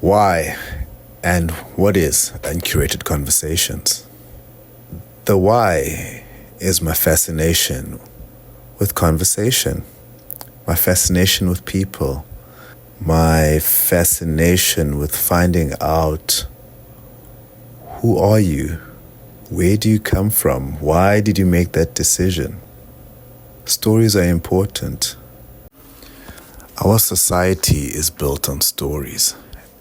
Why and what is uncurated conversations? The why is my fascination with conversation, my fascination with people, my fascination with finding out who are you, where do you come from, why did you make that decision? Stories are important. Our society is built on stories,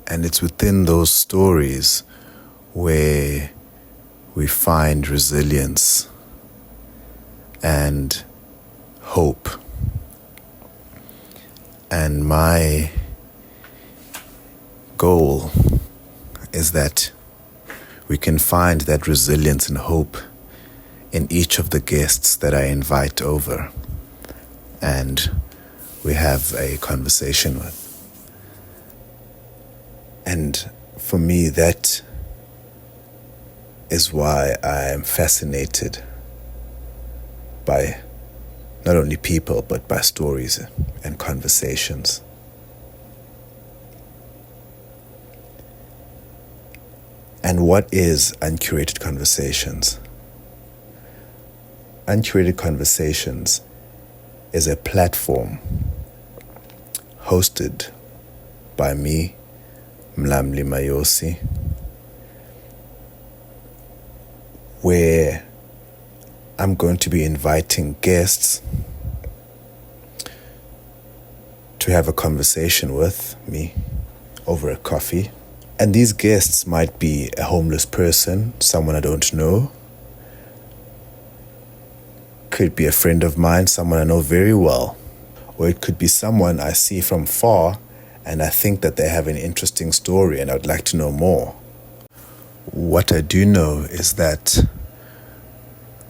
and it's within those stories where we find resilience and hope. And my goal is that we can find that resilience and hope in each of the guests that I invite over and we have a conversation with. And for me, that is why I am fascinated by not only people, but by stories and conversations. And what is uncurated conversations? Uncurated conversations is a platform hosted by me, Mlamli Mayosi, where I'm going to be inviting guests to have a conversation with me over a coffee. And these guests might be a homeless person, someone I don't know. Could be a friend of mine, someone I know very well. Or it could be someone I see from far and I think that they have an interesting story and I would like to know more. What I do know is that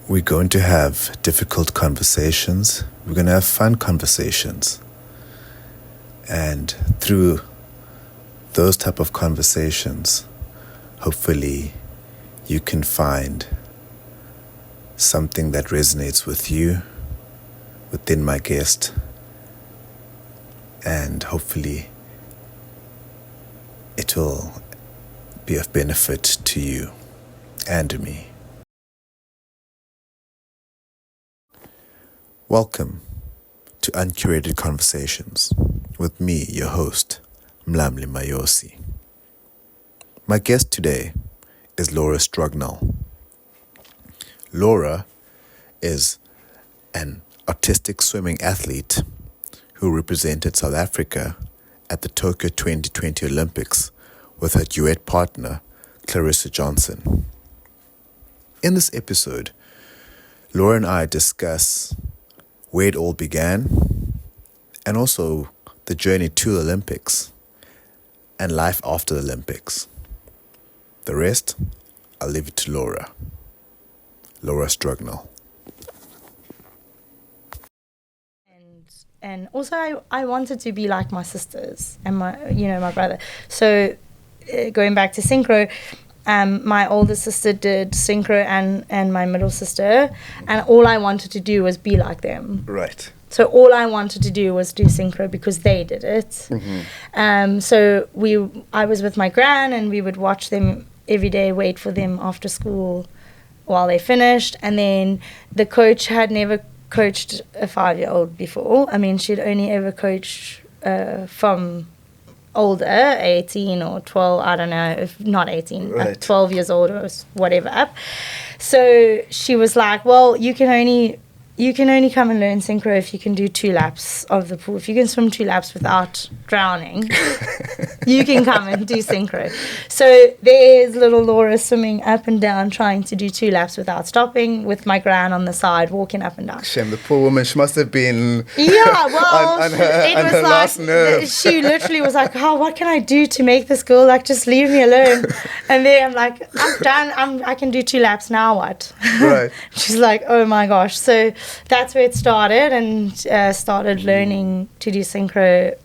we're going to have difficult conversations. We're going to have fun conversations. And through those type of conversations, hopefully you can find something that resonates with you, within my guest, and hopefully it will be of benefit to you and me. Welcome to Uncurated Conversations with me, your host, Mlamli Mayosi. My guest today is Laura Strugnell. Laura is an artistic swimming athlete who represented South Africa at the Tokyo 2020 Olympics with her duet partner, Clarissa Johnston. In this episode, Laura and I discuss where it all began and also the journey to the Olympics and life after the Olympics. The rest, I'll leave it to Laura. Laura Strugnell. And also I wanted to be like my sisters and my brother. So going back to synchro, my older sister did synchro and my middle sister, and all I wanted to do was be like them. Right. So all I wanted to do was do synchro because they did it. Mm-hmm. So I was with my gran and we would watch them every day, wait for them after school while they finished. And then the coach had never coached a 5-year-old before. I mean, she'd only ever coached from older, 18 or 12, I don't know, if not 18, right. 12 years old or whatever up. So she was like, well, you can only come and learn synchro if you can do 2 laps of the pool. If you can swim 2 laps without drowning, you can come and do synchro. So there's little Laura swimming up and down, trying to do 2 laps without stopping, with my gran on the side, walking up and down. Shame, the poor woman, she must have been on her last nerve. She literally was like, oh, what can I do to make this girl, like, just leave me alone? And then I'm like, I'm done. I can do 2 laps, now what? Right. She's like, oh my gosh. So that's where it started, and started learning to do synchro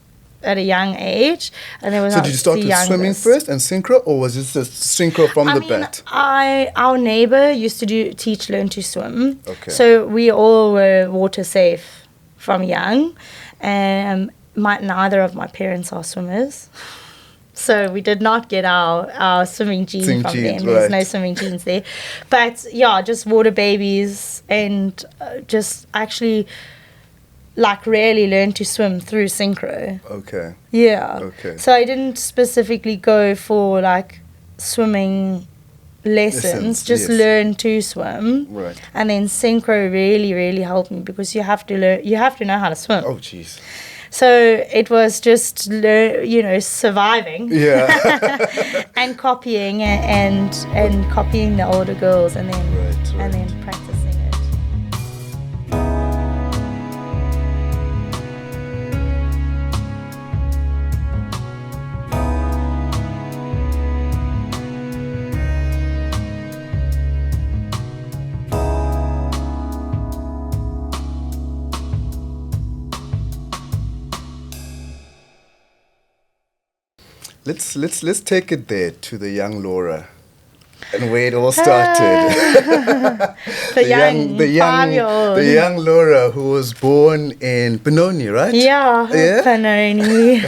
at a young age. And there was so did you start with swimming first and synchro, or was it just synchro from the bat? Our neighbor used to teach learn to swim. Okay. So we all were water safe from young. Neither of my parents are swimmers. So we did not get our swimming jeans from them. There's no swimming jeans there. But yeah, just water babies and just actually like really learned to swim through synchro. Okay. Yeah. Okay. So I didn't specifically go for like swimming lessons, just learn to swim. Right. And then synchro really, really helped me because you have to know how to swim. Oh, jeez. So it was just, surviving. Yeah. And copying and copying the older girls and then and then practicing it. Let's take it there to the young Laura and where it all started. the young 5-year-old. The young Laura who was born in Benoni, right? Yeah. Benoni.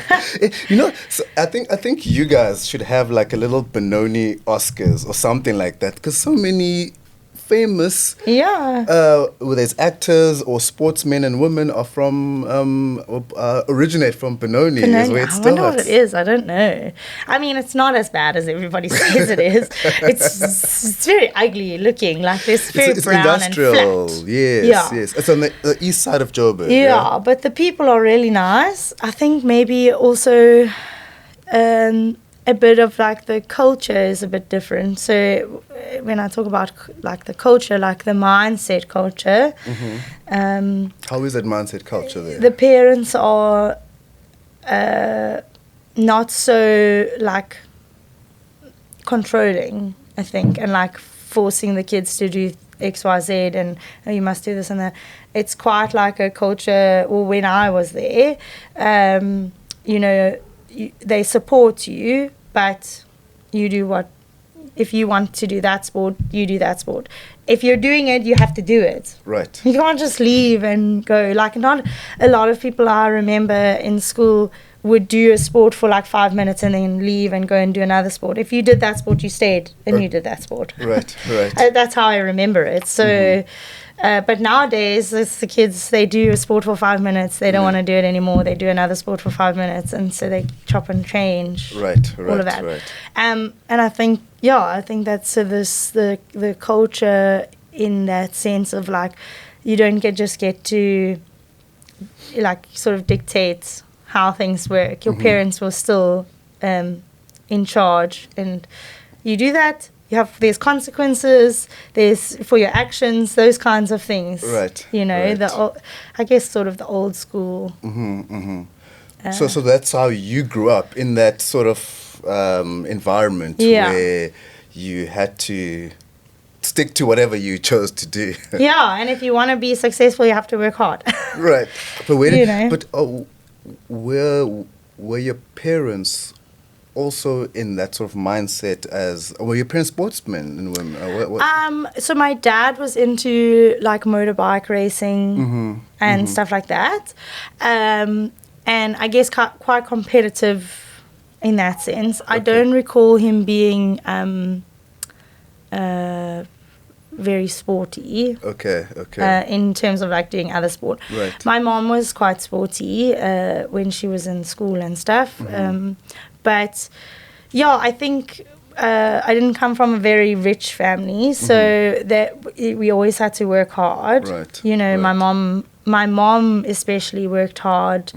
So I think you guys should have like a little Benoni Oscars or something like that, because so many famous, whether it's actors or sportsmen and women, are from originate from Benoni. Is where it starts. I wonder what it is. I don't know. I mean, it's not as bad as everybody says it is. It's very ugly looking. Like it's very brown industrial, and flat. Yes. It's on the east side of Joburg. Yeah, but the people are really nice. I think maybe also a bit of like the culture is a bit different. So when I talk about like the culture, like the mindset culture, how is that mindset culture there? The parents are not so like controlling, I think, and like forcing the kids to do X, Y, Z, and you must do this and that. It's quite like a culture. Well, when I was there, they support you, but you do what, if you want to do that sport, you do that sport. If you're doing it, you have to do it. Right. You can't just leave and go. Like, not a lot of people I remember in school would do a sport for like 5 minutes and then leave and go and do another sport. If you did that sport, you stayed and you did that sport. Right. That's how I remember it. So, but nowadays, it's the kids, they do a sport for 5 minutes. They don't want to do it anymore. They do another sport for 5 minutes. And so they chop and change. Right. All of that. Right. And I think that's the culture in that sense of like, you don't get to like sort of dictate how things work. Your parents will still in charge, and you do that. There's consequences. There's for your actions. Those kinds of things. Right. I guess sort of the old school. So that's how you grew up, in that sort of environment where you had to stick to whatever you chose to do. Yeah, and if you want to be successful, you have to work hard. Right. But were your parents also in that sort of mindset were your parents sportsmen and women? So my dad was into like motorbike racing and stuff like that. And I guess quite competitive in that sense. Okay. I don't recall him being very sporty. Okay. In terms of like doing other sport. Right. My mom was quite sporty when she was in school and stuff. But yeah, I think I didn't come from a very rich family, so that we always had to work hard. Right. My mom especially worked hard.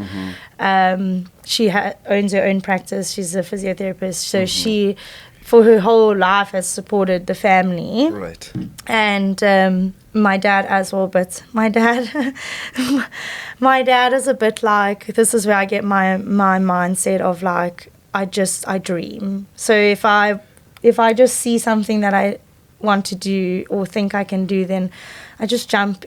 She owns her own practice. She's a physiotherapist, so she, for her whole life, has supported the family. Right. And my dad as well, but my dad is a bit like, this is where I get my mindset of like, I dream. So if I just see something that I want to do or think I can do, then I just jump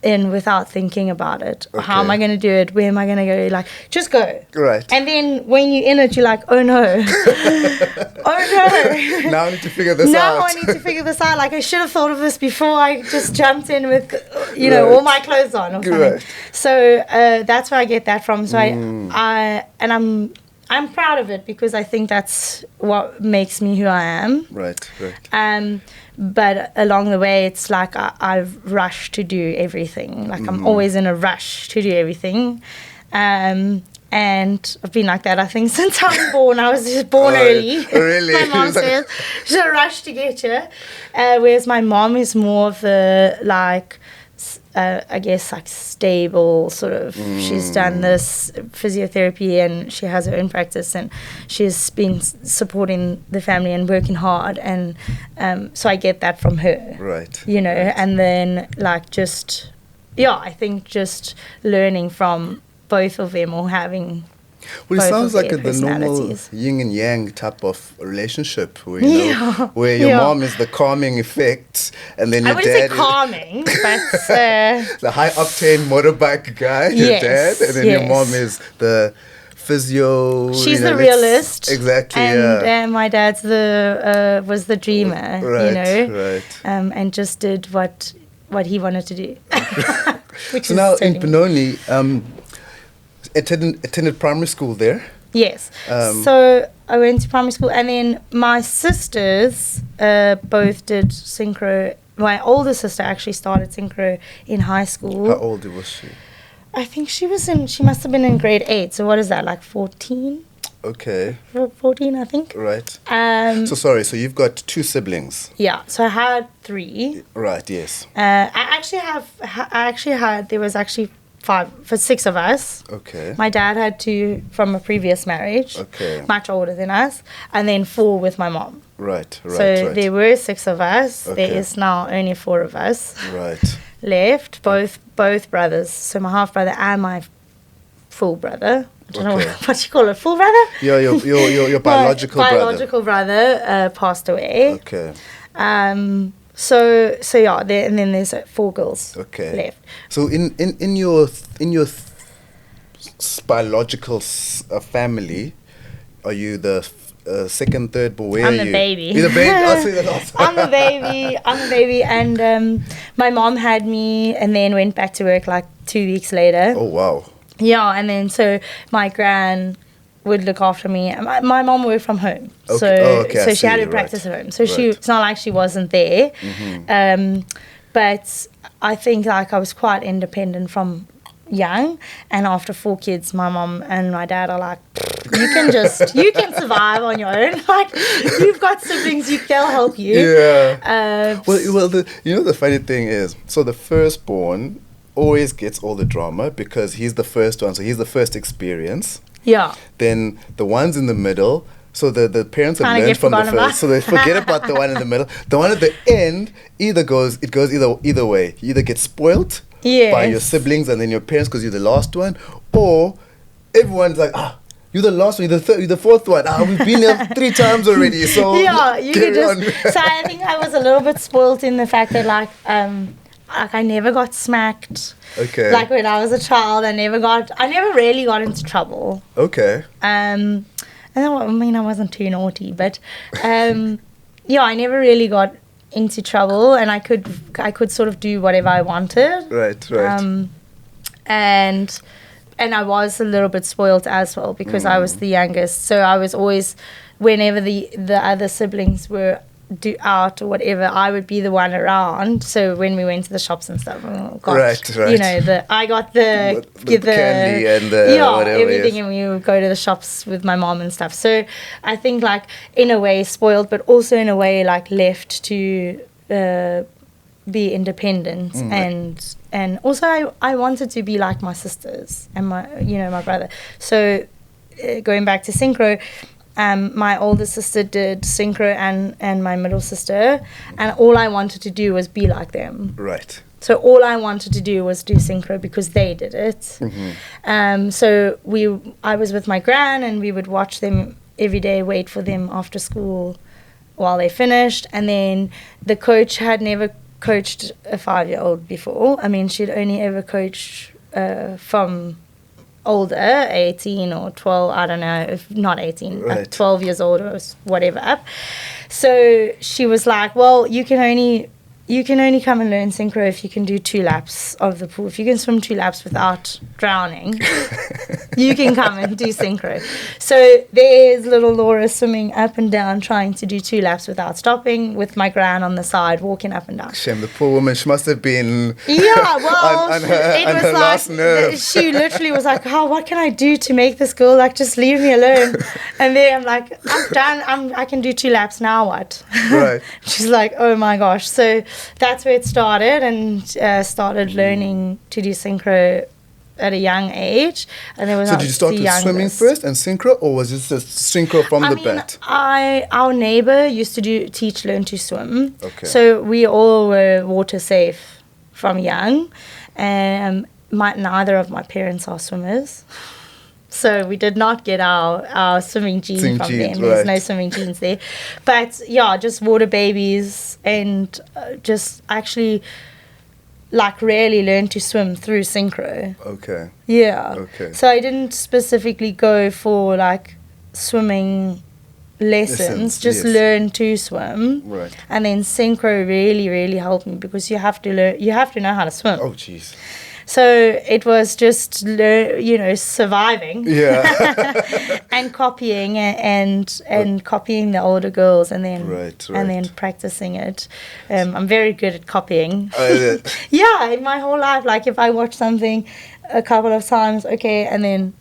in without thinking about it. Okay. How am I going to do it? Where am I going to go? Like, just go. Right. And then when you're in it, you're like, oh no. Oh no. Now I need to figure this out. Now I need to figure this out. Like, I should have thought of this before I just jumped in with, all my clothes on or something. Right. So that's where I get that from. So I'm proud of it because I think that's what makes me who I am. Right. But along the way, it's like I've rushed to do everything. Like I'm always in a rush to do everything. And I've been like that, I think, since I was born. I was just born early. Really? My mom says, she's a rush to get you. Whereas my mom is more of the, like, I guess, like, stable sort of. She's done this physiotherapy and she has her own practice and she's been supporting the family and working hard. And so I get that from her. Right. You know, right. and then, like, I think just learning from both of them or having well, it sounds like the normal personalities. yin and yang type of relationship where, you know, where your mom is the calming effect and then your I wouldn't dad say calming, but the high octane motorbike guy, your Yes, dad, and then your mom is the physio. She's you know, the realist. Exactly. And my dad's was the dreamer, Right, you know. right. And just did what he wanted to do. Which So is now in totally- Benoni, attended primary school there. Yes. So I went to primary school, and then my sisters both did synchro. My older sister actually started synchro in high school. How old was she? I think she must have been in grade 8. So what is that, like 14? Okay. 14, I think. Right. So you've got 2 siblings. yeah, so I had 3. Right, yes. There was actually 6 of us. Okay. My dad had 2 from a previous marriage, Okay. much older than us, and then 4 with my mom. Right. So there were 6 of us. Okay. There is now only 4 of us Right. left. Both brothers. So my half brother and my full brother. I don't know Okay. what you call it. Full brother. Your biological My brother. biological brother passed away. Okay. So yeah. And then there's 4 girls left. So in your biological family, are you the second, third boy? I'm the baby. You're the baby. I'll say that also. I'm the baby. And my mom had me and then went back to work like 2 weeks later. Oh wow. Yeah, and then so my gran would look after me. My mom worked from home. Okay. So she had her practice at home. So it's not like she wasn't there. But I think like I was quite independent from young, and after 4 kids, my mom and my dad are like, you can survive on your own. Like, you've got siblings, they'll help you. Yeah. Well, the funny thing is, so the firstborn always gets all the drama because he's the first one, so he's the first experience. Yeah. Then the ones in the middle, so the parents have Kinda learned from the forgotten about. first, so they forget about the one in the middle. The one at the end goes either way. You either get spoilt by your siblings and then your parents because you're the last one, or everyone's like, you're the last one, you're the fourth one. We've been there 3 times already. So yeah, you could carry on. So I think I was a little bit spoilt in the fact that like I never got smacked. Okay. Like when I was a child, I never really got into trouble. Okay. And then, I wasn't too naughty, but I never really got into trouble, and I could sort of do whatever I wanted. Right. And I was a little bit spoiled as well because I was the youngest, so I was always, whenever the other siblings were out or whatever, I would be the one around. So when we went to the shops and stuff, right. You know, I got the candy and the whatever, everything, yes. and we would go to the shops with my mom and stuff. So I think like in a way spoiled, but also in a way like left to be independent and also I wanted to be like my sisters and my brother. So going back to synchro. My older sister did synchro and my middle sister, and all I wanted to do was be like them. Right. So all I wanted to do was do synchro because they did it. So I was with my gran, and we would watch them every day, wait for them after school while they finished, and then the coach had never coached a 5-year-old before. I mean, she'd only ever coached from older, 18 or 12, I don't know, if not 18, right. 12 years old or whatever up. So she was like, well, you can only you can only come and learn synchro if you can do 2 laps of the pool. If you can swim 2 laps without drowning, you can come and do synchro. So there's little Laura swimming up and down, trying to do 2 laps without stopping, with my gran on the side, walking up and down. Shame, the poor woman, she must have been well, on her last nerve. She literally was like, oh, what can I do to make this girl, like, just leave me alone? And then I'm like, I'm done. I can do 2 laps, now what? Right. She's like, oh my gosh. So that's where it started, and started learning to do synchro at a young age. And there was So did you start with swimming first and synchro, or was it just synchro from the bat? Our neighbor used to teach learn to swim. Okay. So we all were water safe from young. Neither of my parents are swimmers. So we did not get our swimming gene from them. There's no swimming genes there. But yeah, just water babies, and just actually like really learned to swim through synchro. Okay. Yeah. Okay. So I didn't specifically go for like swimming lessons, just learn to swim. Right. And then synchro really, really helped me, because you have to know how to swim. Oh, jeez. So it was just, surviving. Yeah. And copying and copying the older girls, and then and then practicing it. I'm very good at copying. Yeah, in my whole life, like if I watch something a couple of times, okay, and then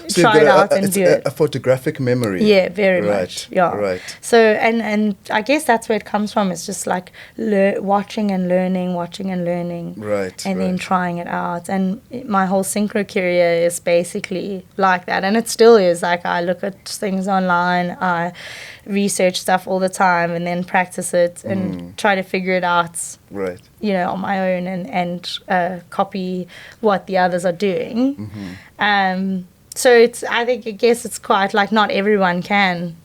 so try it out and do it. A photographic memory. Yeah, very much. Yeah. Right. So and I guess that's where it comes from. It's just like watching and learning. Right. And then trying it out. And my whole synchro career is basically like that. And it still is. Like, I look at things online, I research stuff all the time, and then practice it and try to figure it out. Right. On my own, and copy what the others are doing. So I guess it's quite like not everyone can.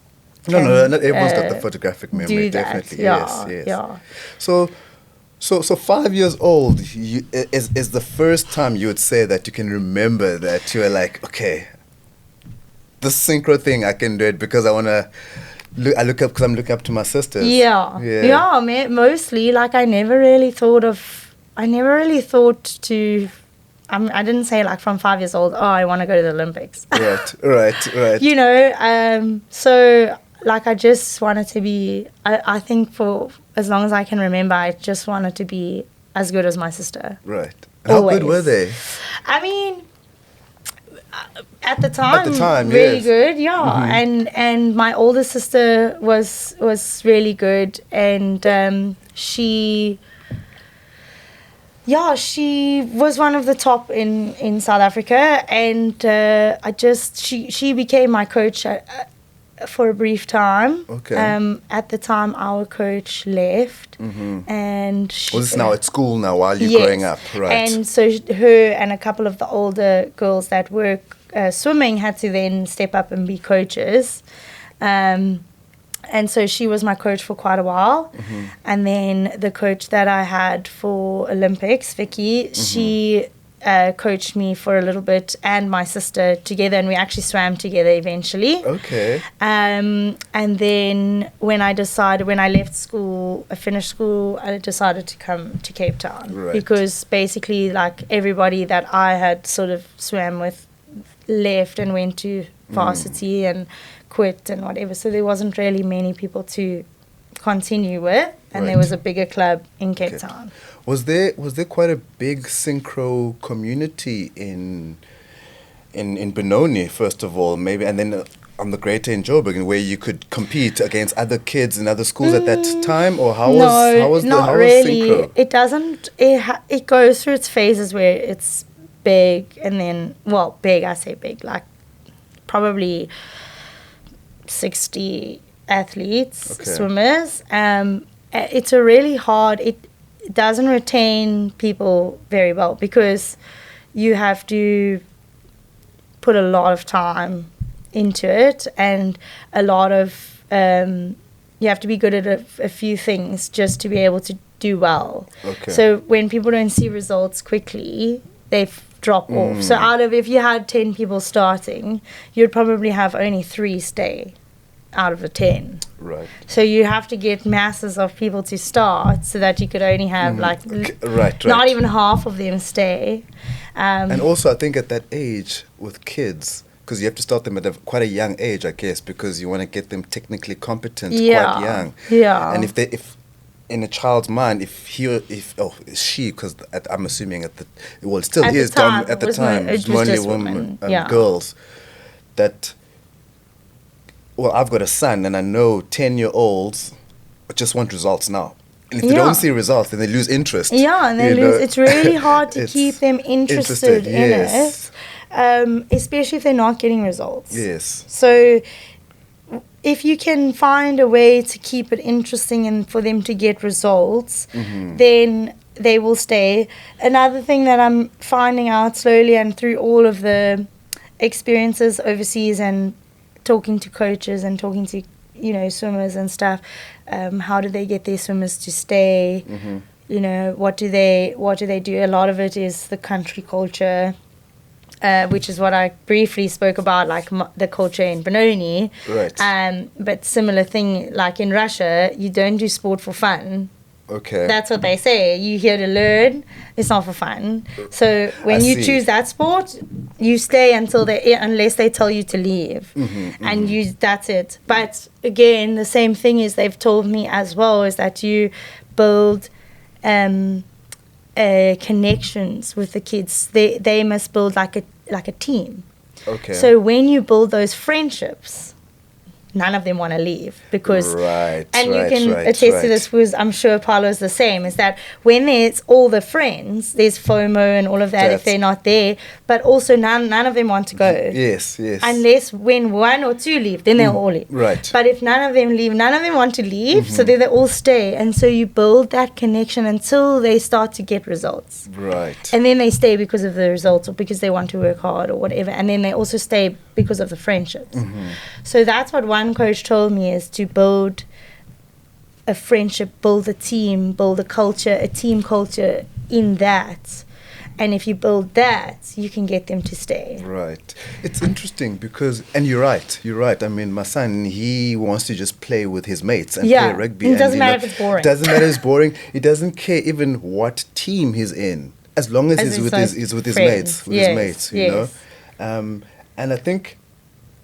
No, not everyone's got the photographic memory. Do that. Definitely, Yeah, yes. Yeah. So 5 years old is the first time you would say that you can remember that you were like, okay, the synchro thing, I can do it because I want to. I look up because I'm looking up to my sisters. Yeah. Mostly, like I never really thought to. I didn't say like from 5 years old, I want to go to the Olympics. Right. So like I just wanted to be, I think for as long as I can remember, I just wanted to be as good as my sister. Right. How good were they? I mean, at the time really yes. good, yeah. And my older sister was really good, and she was one of the top in South Africa, and she became my coach for a brief time. Okay. At the time, our coach left, and she, was this now at school now while you're growing up, right? And so her and a couple of the older girls that were swimming had to then step up and be coaches. And so she was my coach for quite a while. And then the coach that I had for Olympics, Vicky, she coached me for a little bit, and my sister together, and we actually swam together eventually. Okay. And then when I left school, I finished school, I decided to come to Cape Town. Right. Because basically, like, everybody that I had sort of swam with left and went to varsity and quit and whatever, so there wasn't really many people to continue with, and there was a bigger club in Cape Town. Was there quite a big synchro community in Benoni, first of all, maybe, and then on the Greater in Joburg, where you could compete against other kids in other schools at that time, or how was synchro? It doesn't. It goes through its phases where it's big, and then big. I say big, like probably 60 athletes, swimmers. It's a really hard. It doesn't retain people very well, because you have to put a lot of time into it, and a lot of you have to be good at a few things just to be able to do well. So when people don't see results quickly, they drop off. So if you had 10 people starting, you'd probably have only 3 stay. out of the 10. Right. So you have to get masses of people to start so that you could only have Right. not even half of them stay. And also, I think at that age with kids, because you have to start them at quite a young age, I guess, because you want to get them technically competent quite young. Yeah. And if in a child's mind, if she, because I'm assuming it still at is the time, at the it time, was only just women, yeah. girls, that. Well, I've got a son, and I know 10-year-olds just want results now. And if they don't see results, then they lose interest. Yeah, and they lose. It's really hard to keep them interested in yes. it, especially if they're not getting results. Yes. So if you can find a way to keep it interesting and for them to get results, then they will stay. Another thing that I'm finding out slowly and through all of the experiences overseas and talking to coaches and talking to swimmers and stuff, how do they get their swimmers to stay? What do they do? A lot of it is the country culture, which is what I briefly spoke about, like the culture in Benoni. Right. But similar thing, like in Russia, you don't do sport for fun. Okay. That's what they say. You're here to learn. It's not for fun. So when you choose that sport, you stay unless they tell you to leave. And that's it. But again, the same thing is they've told me as well is that you build connections with the kids. They must build like a team. Okay. So when you build those friendships, none of them want to leave because you can attest to this because I'm sure Paolo's the same, is that when there's all the friends, there's FOMO and all of that if they're not there, but also none of them want to go. Yes. Unless when one or two leave, then they'll all leave. Right. But if none of them leave, none of them want to leave, so then they all stay. And so you build that connection until they start to get results. Right. And then they stay because of the results or because they want to work hard or whatever. And then they also stay because of the friendships. So that's what one coach told me, is to build a friendship, build a team, build a culture, a team culture in that. And if you build that, you can get them to stay. Right. It's interesting because, and you're right. I mean, my son, he wants to just play with his mates and play rugby. It doesn't matter if it's boring. Doesn't matter if it's boring. He doesn't care even what team he's in, as long as he's with his mates. You know. And I think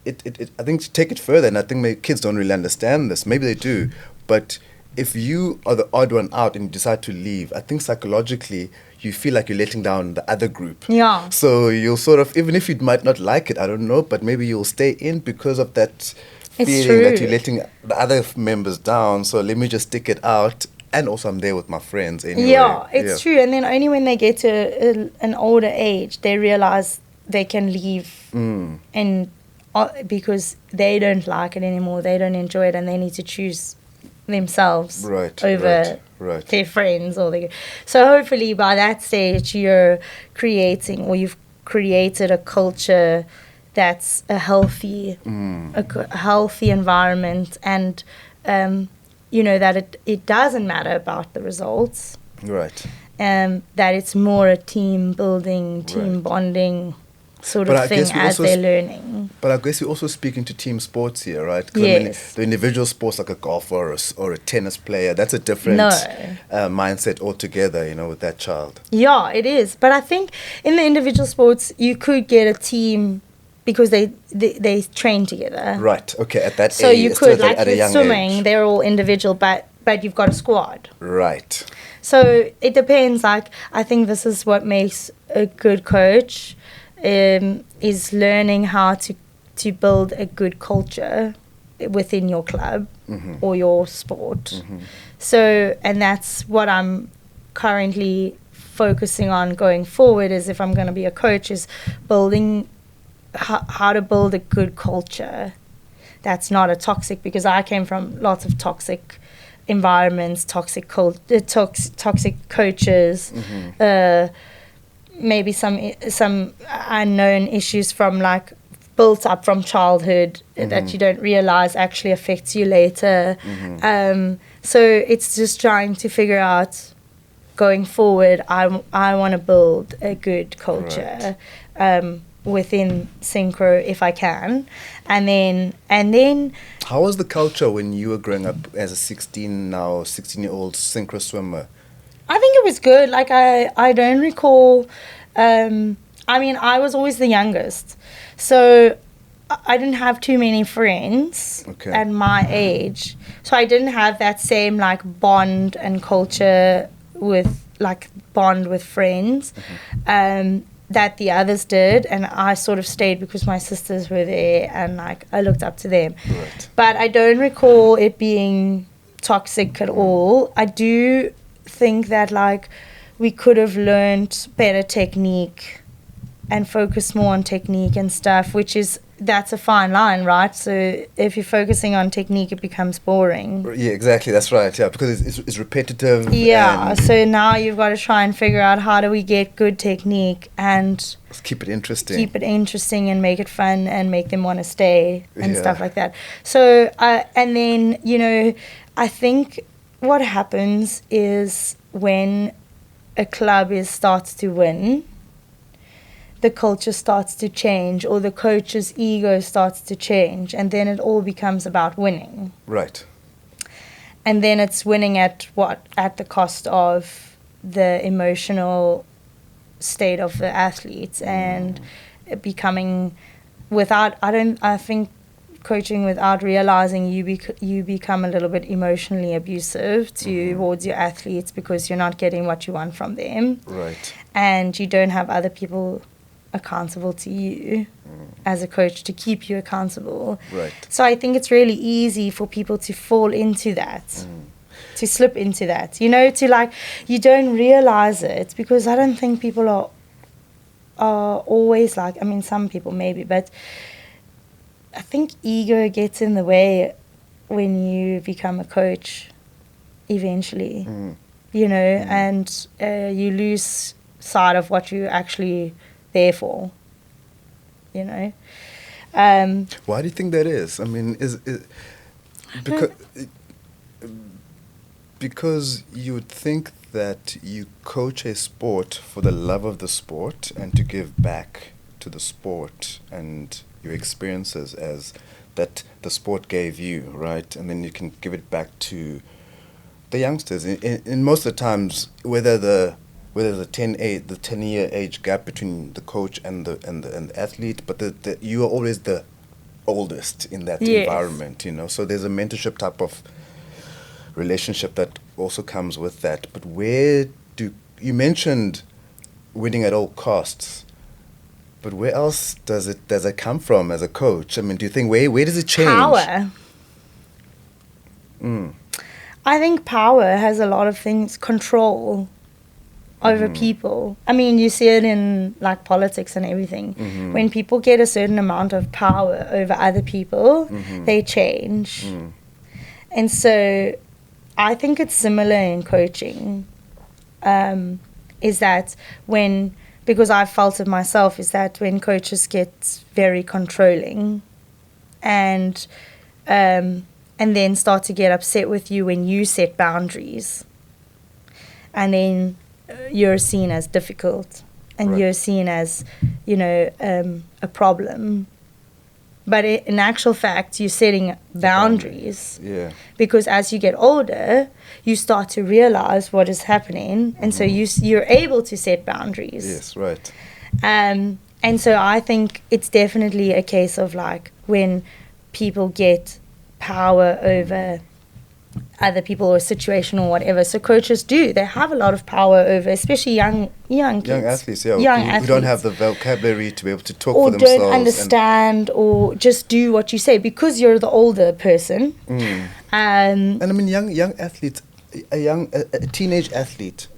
I think to take it further, and I think maybe kids don't really understand this. Maybe they do, but if you are the odd one out and you decide to leave, I think psychologically you feel like you're letting down the other group. Yeah. So you'll sort of, even if you might not like it, I don't know, but maybe you'll stay in because of that feeling that you're letting the other members down. So let me just stick it out. And also I'm there with my friends anyway. Yeah, it's true. And then only when they get to an older age, they realize they can leave and because they don't like it anymore, they don't enjoy it, and they need to choose themselves over their friends so hopefully by that stage you're creating, or you've created, a culture that's a healthy environment, and that it doesn't matter about the results, that it's more a team building, team bonding sort of thing as they're learning. But I guess you're also speaking to team sports here, right? Yes. The individual sports, like a golfer or a tennis player, that's a different mindset altogether, with that child. Yeah, it is. But I think in the individual sports, you could get a team because they train together. Right, okay, at that age. So you could, like at with swimming, they're all individual, but you've got a squad. Right. So it depends. Like, I think this is what makes a good coach, is learning how to build a good culture within your club or your sport. So, and that's what I'm currently focusing on going forward, is if I'm going to be a coach, is building how to build a good culture that's not a toxic, because I came from lots of toxic environments, toxic coaches, maybe some unknown issues from like built up from childhood that you don't realize actually affects you later. So it's just trying to figure out, going forward, I want to build a good culture within synchro if I can, and then How was the culture when you were growing up as a 16-year-old synchro swimmer? I think it was good. Like I don't recall. I mean, I was always the youngest, so I didn't have too many friends at my age. So I didn't have that same like bond and culture with friends that the others did, and I sort of stayed because my sisters were there and like I looked up to them. Right. But I don't recall it being toxic at all. I do think that like we could have learned better technique and focus more on technique and stuff, that's a fine line, right? So if you're focusing on technique, it becomes boring. Yeah, exactly. That's right. Yeah, because it's repetitive. Yeah. So now you've got to try and figure out how do we get good technique and keep it interesting. And make it fun and make them want to stay and stuff like that. So and then I think what happens is when a club starts to win, the culture starts to change, or the coach's ego starts to change, and then it all becomes about winning. Right. And then it's winning at the cost of the emotional state of the athletes and becoming I think coaching without realizing you become a little bit emotionally abusive towards your athletes because you're not getting what you want from them. Right. And you don't have other people accountable to you as a coach to keep you accountable. Right. So I think it's really easy for people to fall into that, to slip into that, to like, you don't realize it because I don't think people are always like, I mean, some people maybe, but I think ego gets in the way when you become a coach eventually, and you lose sight of what you actually there for, Why do you think that is? I mean, because you would think that you coach a sport for the love of the sport and to give back to the sport and your experiences as that the sport gave you, right? And then you can give it back to the youngsters. In most of the times, whether the 10-year age gap between the coach and the athlete, but you are always the oldest in that environment, So there's a mentorship type of relationship that also comes with that. But you mentioned winning at all costs, but where else does it come from as a coach? I mean, do you think where does it change? Power. I think power has a lot of things, control over people. I mean, you see it in like politics and everything. When people get a certain amount of power over other people, they change. And so I think it's similar in coaching, is that because I've felt it myself, is that when coaches get very controlling and then start to get upset with you when you set boundaries, and then you're seen as difficult and you're seen as, a problem. But in actual fact, you're setting boundaries. Yeah. Because as you get older, you start to realize what is happening. And so you're able to set boundaries. Yes, right. And so I think it's definitely a case of like when people get power over other people or a situation or whatever. So coaches they have a lot of power over, especially young kids. Young athletes, who don't have the vocabulary to be able to talk for or themselves. Or don't understand or just do what you say because you're the older person. And I mean, young athletes, a teenage athlete,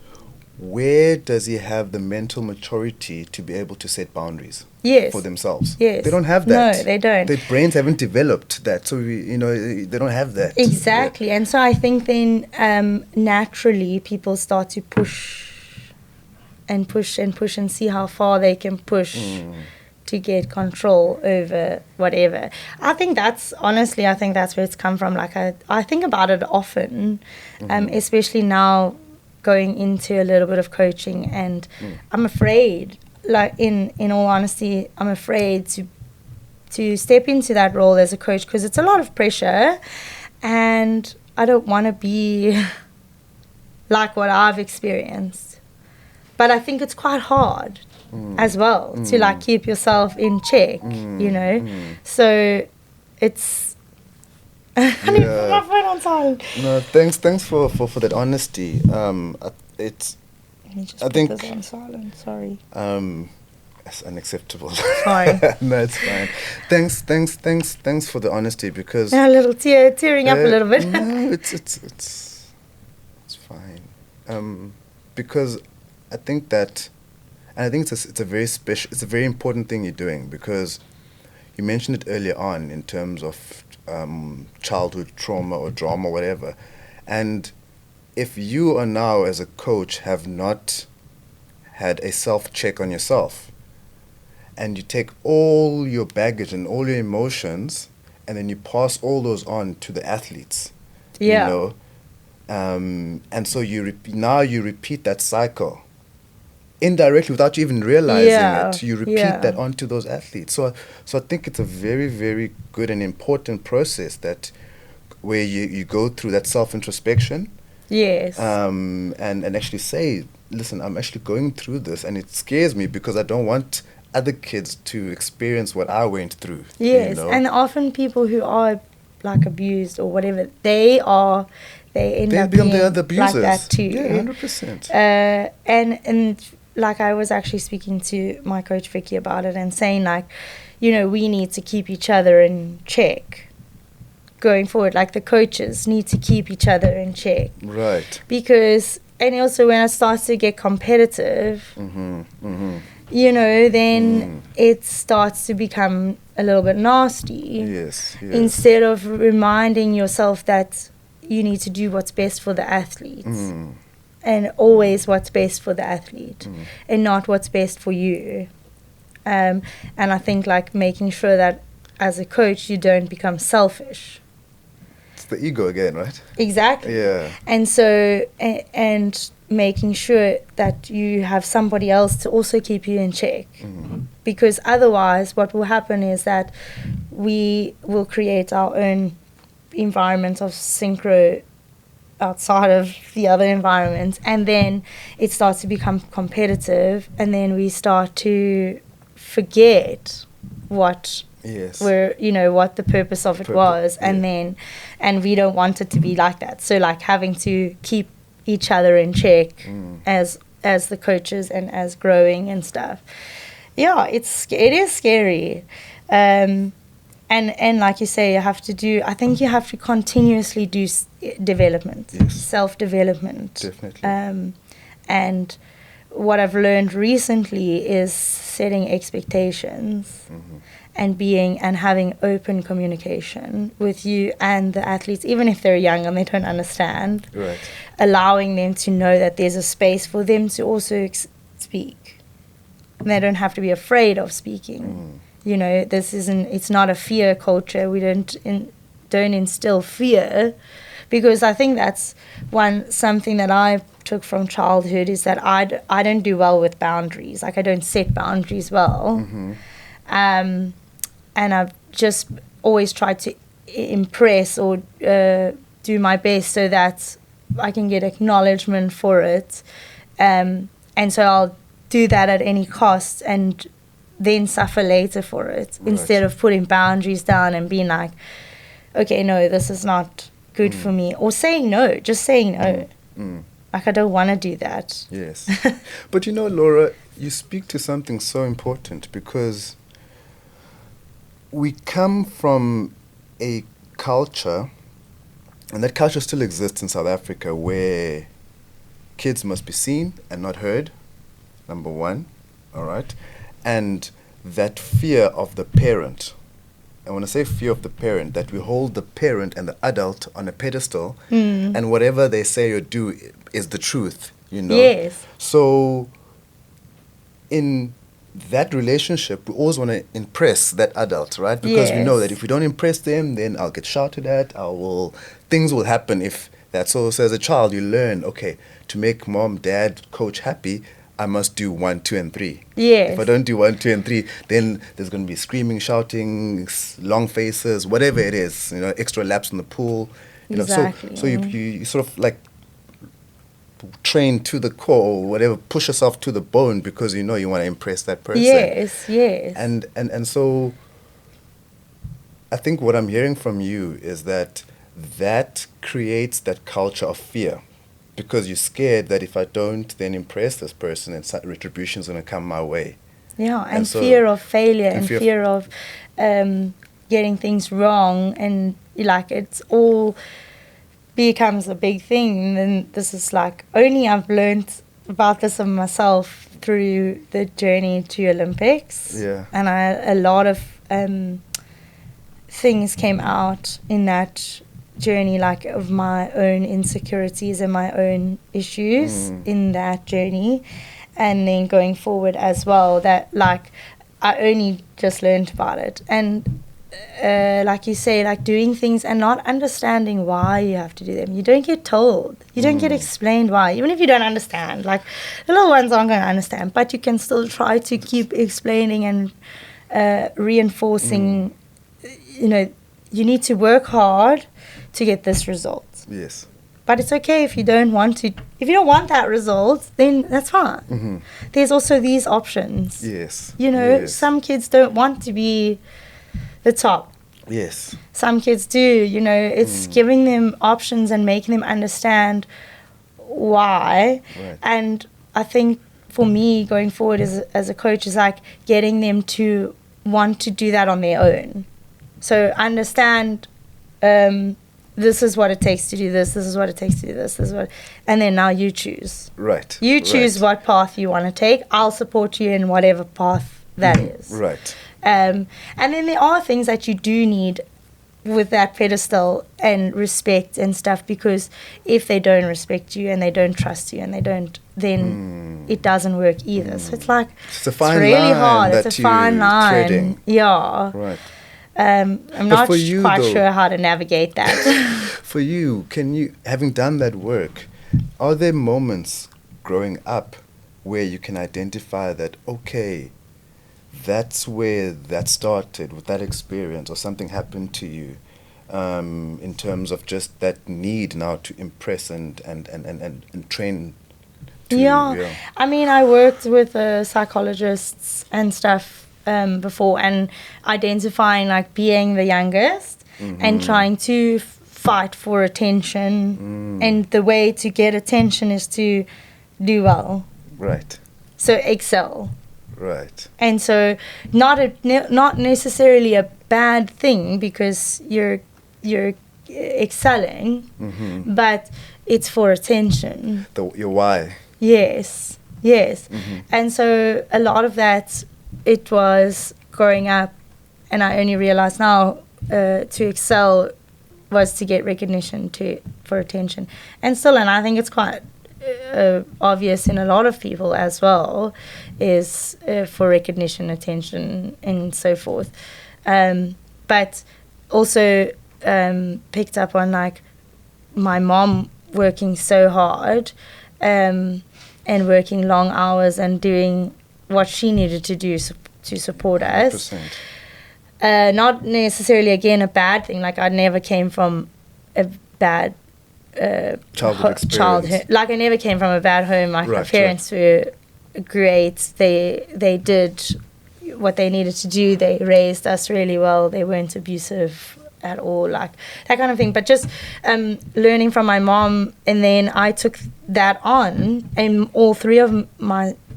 where does he have the mental maturity to be able to set boundaries for themselves? Yes. They don't have that. No, they don't. Their brains haven't developed that. So, they don't have that. Exactly. Yeah. And so I think then naturally people start to push and push and push and see how far they can push to get control over whatever. I think that's where it's come from. Like I think about it often, especially now, going into a little bit of coaching, and I'm afraid like in all honesty, I'm afraid to step into that role as a coach, because it's a lot of pressure, and I don't want to be like what I've experienced. But I think it's quite hard as well to like keep yourself in check, you know. So it's I need to put my phone on silent. No, thanks for that honesty. It's Let me just I put think this on silent. Sorry. it's unacceptable. Sorry. No, it's fine. Thanks for the honesty, because A little tearing up a little bit. No, it's fine. Because I think that, and I think it's a very special, it's a very important thing you're doing, because you mentioned it earlier on in terms of childhood trauma or drama, whatever, and if you are now as a coach have not had a self-check on yourself, and you take all your baggage and all your emotions, and then you pass all those on to the athletes, Yeah. you know, and so now you repeat that cycle indirectly without you even realizing it. You repeat that onto those athletes. So I think it's a very, very good and important process that where you go through that self-introspection. Yes. And actually say, listen, I'm actually going through this, and it scares me because I don't want other kids to experience what I went through. Yes, you know? and often people who are like abused or whatever, they end up become being the other abusers. like that too. Yeah, 100%. And like I was actually speaking to my coach Vicky about it and saying like, you know, we need to keep each other in check going forward. Like the coaches need to keep each other in check. Right. Because, and also when it starts to get competitive, you know, then it starts to become a little bit nasty. Yes. Instead of reminding yourself that you need to do what's best for the athlete. And always what's best for the athlete and not what's best for you. And I think like making sure that as a coach you don't become selfish. It's the ego again, right? Exactly. Yeah. And so, and making sure that you have somebody else to also keep you in check. Because otherwise what will happen is that we will create our own environment of synchro outside of the other environments, and then it starts to become competitive, and then we start to forget what what the purpose of it was, and we don't want it to be like that. So like having to keep each other in check as the coaches and as growing and stuff. Yeah, it is scary. And like you say, I think you have to continuously do development, self-development. Definitely. And what I've learned recently is setting expectations and having open communication with you and the athletes, even if they're young and they don't understand. Right. Allowing them to know that there's a space for them to also speak. And they don't have to be afraid of speaking. You know, it's not a fear culture. We don't instill fear, because I think that's something that I took from childhood is that I don't do well with boundaries. Like I don't set boundaries well. And I've just always tried to impress or do my best so that I can get acknowledgement for it. And so I'll do that at any cost and then suffer later for it, instead of putting boundaries down and being like, okay, no, this is not good for me, or saying no, just saying no. Like I don't want to do that. Yes. But you know, Laura, you speak to something so important, because we come from a culture, and that culture still exists in South Africa, where kids must be seen and not heard, number one, all right? And that fear of the parent. And when I say fear of the parent, that we hold the parent and the adult on a pedestal, and whatever they say or do is the truth, you know? Yes. So in that relationship, we always want to impress that adult, right? Because we know that if we don't impress them, then I'll get shouted at, things will happen if that. So as a child, you learn, okay, to make mom, dad, coach happy, I must do 1, 2, and 3. Yes. If I don't do 1, 2, and 3, then there's going to be screaming, shouting, long faces, whatever it is. Extra laps in the pool. Exactly. So you sort of like train to the core, or whatever, push yourself to the bone because you want to impress that person. Yes. And so I think what I'm hearing from you is that creates that culture of fear, because you're scared that if I don't then impress this person, and retribution is going to come my way. Yeah, and so, fear of failure, and fear of getting things wrong, and like it's all becomes a big thing. And this is like, only I've learned about this of myself through the journey to Olympics. Yeah. And a lot of things came out in that journey, like of my own insecurities and my own issues in that journey, and then going forward as well, that like I only just learned about it. And like you say, like doing things and not understanding why you have to do them. You don't get told. You don't get explained why. Even if you don't understand, like the little ones aren't going to understand, but you can still try to keep explaining and reinforcing, you need to work hard to get this result. Yes. But it's okay if you don't want to. If you don't want that result, then that's fine. Mm-hmm. There's also these options. Yes. Yes. Some kids don't want to be the top. Yes. Some kids do. It's giving them options and making them understand why. Right. And I think for me, going forward as a coach, is like getting them to want to do that on their own. So understand, this is what it takes to do this is what it takes to do this is what, and then now you choose. Right. You choose what path you want to take. I'll support you in whatever path that is. Right. And then there are things that you do need with that pedestal and respect and stuff, because if they don't respect you and they don't trust you and they don't, then it doesn't work either. So it's like, it's a fine really line hard. It's a fine line. Treading. Yeah. Right. I'm not quite sure how to navigate that. For you, having done that work, are there moments growing up where you can identify that, okay, that's where that started, with that experience, or something happened to you, in terms of just that need now to impress and train to, yeah. I mean, I worked with psychologists and stuff before, and identifying like being the youngest and trying to fight for attention, and the way to get attention is to do well. Right. So excel. Right. And so not necessarily a bad thing, because you're excelling, but it's for attention. Your why. Yes. And so a lot of that, it was growing up, and I only realize now, to excel was to get recognition, for attention. And I think it's quite obvious in a lot of people as well, is for recognition, attention, and so forth. But also picked up on like my mom working so hard, and working long hours and doing what she needed to do to support us. 100%. Not necessarily, again, a bad thing. Like, I never came from a bad childhood. Like, I never came from a bad home. Like, my parents were great. They did what they needed to do. They raised us really well. They weren't abusive at all, like that kind of thing. But just learning from my mom, and then I took that on, and all three of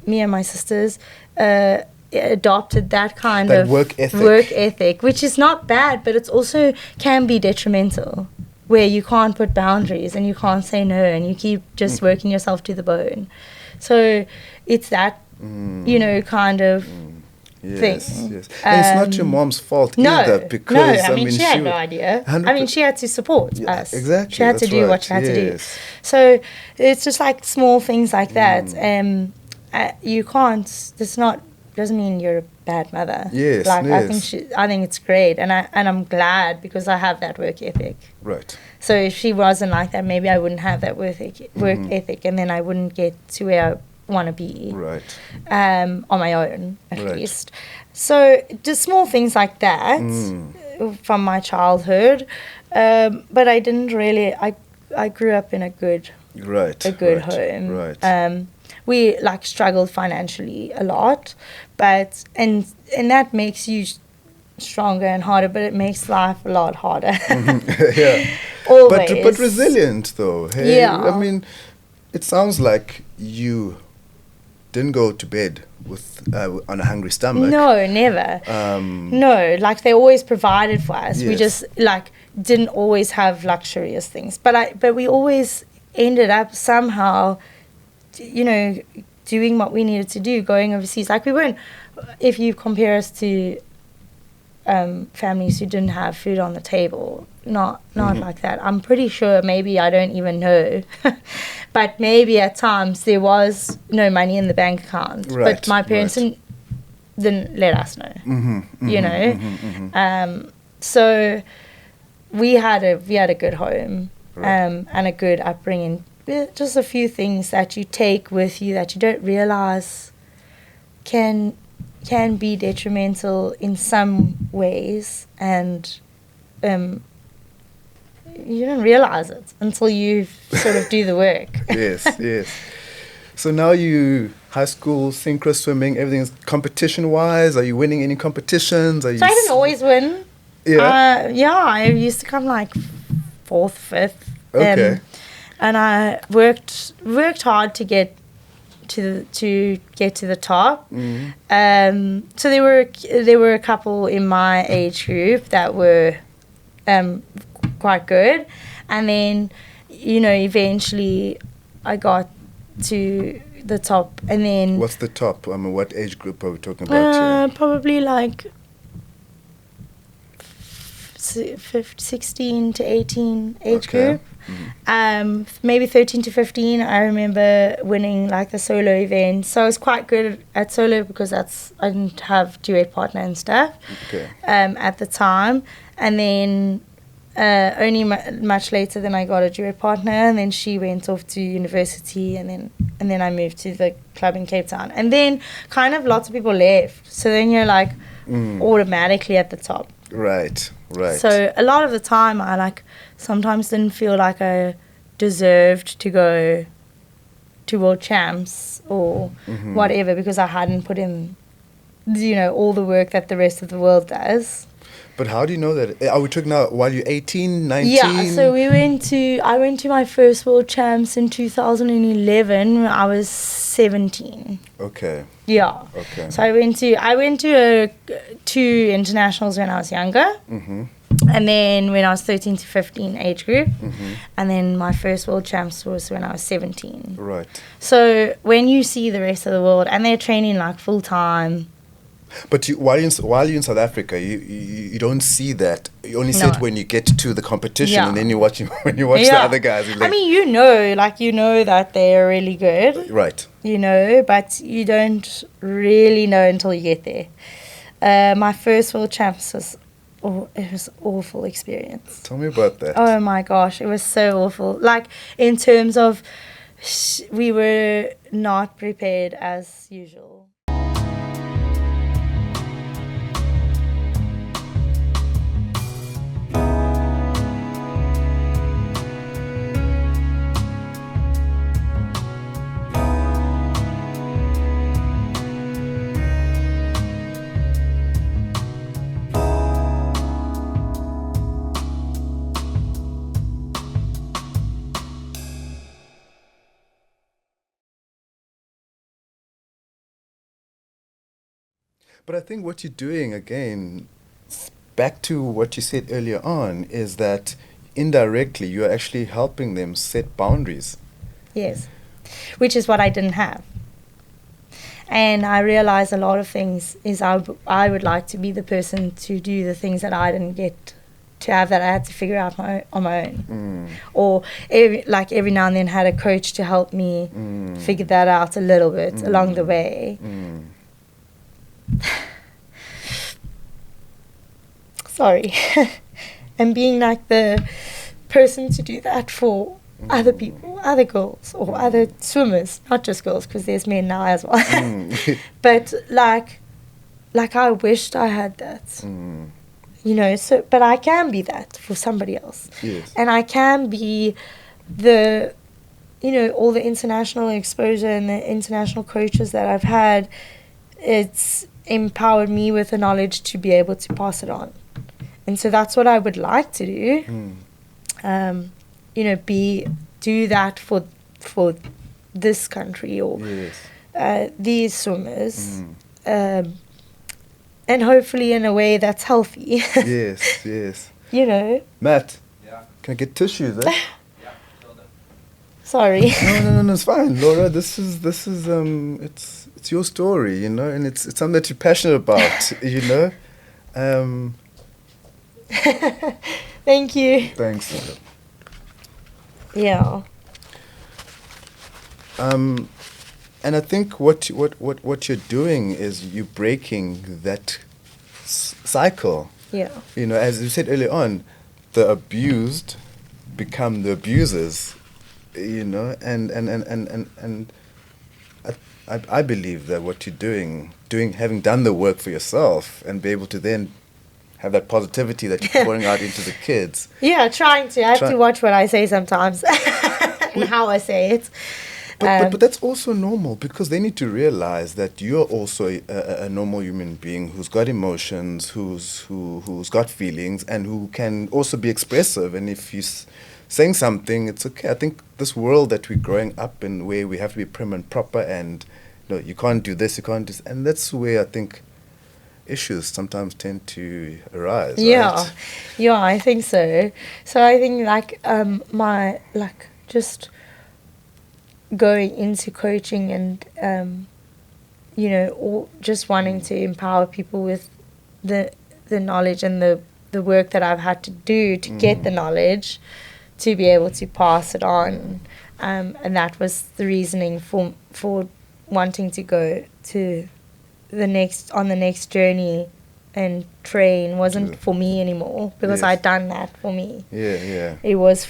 me and my sisters adopted that kind of work ethic, which is not bad, but it's also can be detrimental, where you can't put boundaries and you can't say no, and you keep just working yourself to the bone. So it's that, kind of thing. Yes. And it's not your mom's fault either, because I mean, she had no idea. 100%. I mean, she had to support us. Exactly. She had to do what she had to do. So it's just like small things like that. You can't. Doesn't mean you're a bad mother. Yes. Like I think it's great, and I'm glad, because I have that work ethic. Right. So if she wasn't like that, maybe I wouldn't have that work ethic, and then I wouldn't get to where want to be. Right. On my own, at Right. least. So just small things like that from my childhood. But I didn't really, I grew up in a good Right. home. Right. We like struggled financially a lot, but and that makes you stronger and harder, but it makes life a lot harder. Yeah. Always. But resilient though. Hey, Yeah. I mean, it sounds like you didn't go to bed with on a hungry stomach. No, never. No, like they always provided for us. We Yes. just like didn't always have luxurious things, but we always ended up somehow, you know, doing what we needed to do, going overseas. Like we weren't, if you compare us to families who didn't have food on the table, not like that. I'm pretty sure, maybe, I don't even know, but maybe at times there was no money in the bank account. Right, But my parents didn't let us know, you know. So we had a good home, Right. and a good upbringing. Just a few things that you take with you that you don't realize can be detrimental in some ways, and you don't realize it until you sort of do the work. Yes, yes. So now you high school synchro swimming, everything's competition wise. Are you winning any competitions? Are you So I didn't always win. Yeah. I used to come like fourth, fifth. Okay. And I worked hard to get to the top. So there were a couple in my age group that were quite good, and then, you know, eventually I got to the top, and then What's the top? I mean, what age group are we talking about here? probably like 16 to 18 age Okay. group. Maybe 13 to 15. I remember winning like the solo event, so I was quite good at solo because I didn't have duet partner and stuff Okay. at the time. And then only much later than I got a duet partner, and then she went off to university, and then I moved to the club in Cape Town, and then kind of lots of people left, so then you're like automatically at the top. Right, right. So a lot of the time I like sometimes didn't feel like I deserved to go to world champs or whatever, because I hadn't put in, you know, all the work that the rest of the world does. But how do you know that? Are we talking now while you're 18, 19? Yeah, so I went to my first world champs in 2011 when I was 17. Okay. Yeah. Okay. So I went to two internationals when I was younger. And then when I was 13 to 15 age group. And then my first world champs was when I was 17. Right. So when you see the rest of the world and they're training like full time. But while you're in South Africa, you don't see that. You only see it when you get to the competition, and then when you watch the other guys. You're like, I mean, you know that they're really good. Right. You know, but you don't really know until you get there. My first world champs was awful experience. Tell me about that. Oh my gosh, it was so awful. Like in terms of we were not prepared as usual. But I think what you're doing, again, back to what you said earlier on, is that indirectly you're actually helping them set boundaries. Yes, which is what I didn't have. And I realized a lot of things is I would like to be the person to do the things that I didn't get to have, that I had to figure out on my own. Or every now and then had a coach to help me figure that out a little bit along the way. Sorry. And being like the person to do that for other people, other girls, or other swimmers, not just girls, because there's men now as well. But like I wished I had that. You know, so, but I can be that for somebody else. Yes. And I can be the, you know, all the international exposure and the international coaches that I've had. It's empowered me with the knowledge to be able to pass it on. And so that's what I would like to do. You know, do that for this country or these swimmers. And hopefully in a way that's healthy. Yes. You know. Matt, can I get tissues, eh? Sorry. No, it's fine, Laura. This is it's your story, you know, and it's something that you're passionate about, you know. Thank you. Thanks. Yeah. And I think what you're doing is you're breaking that cycle. Yeah. You know, as you said earlier on, the abused become the abusers. You know, and I believe that what you're doing, having done the work for yourself, and be able to then have that positivity that you're pouring out into the kids. Yeah, trying to. I have to watch what I say sometimes and how I say it. But that's also normal, because they need to realize that you're also a normal human being who's got emotions, who's got feelings, and who can also be expressive. And if you're saying something, it's okay. I think this world that we're growing up in, where we have to be prim and proper, and you know, you can't do this, you can't do this, and that's where I think issues sometimes tend to arise. Yeah, right? Yeah, I think so. So I think just going into coaching and you know, just wanting to empower people with the knowledge and the work that I've had to do to get the knowledge to be able to pass it on, and that was the reasoning for wanting to go to the next journey and train. Wasn't for me anymore, because I'd done that for me. It was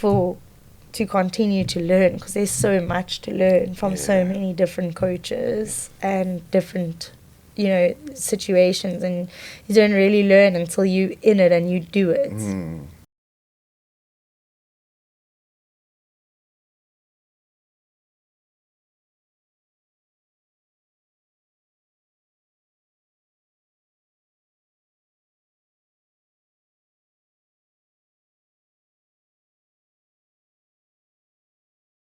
to continue to learn, because there's so much to learn from so many different coaches and different, you know, situations, and you don't really learn until you're in it and you do it.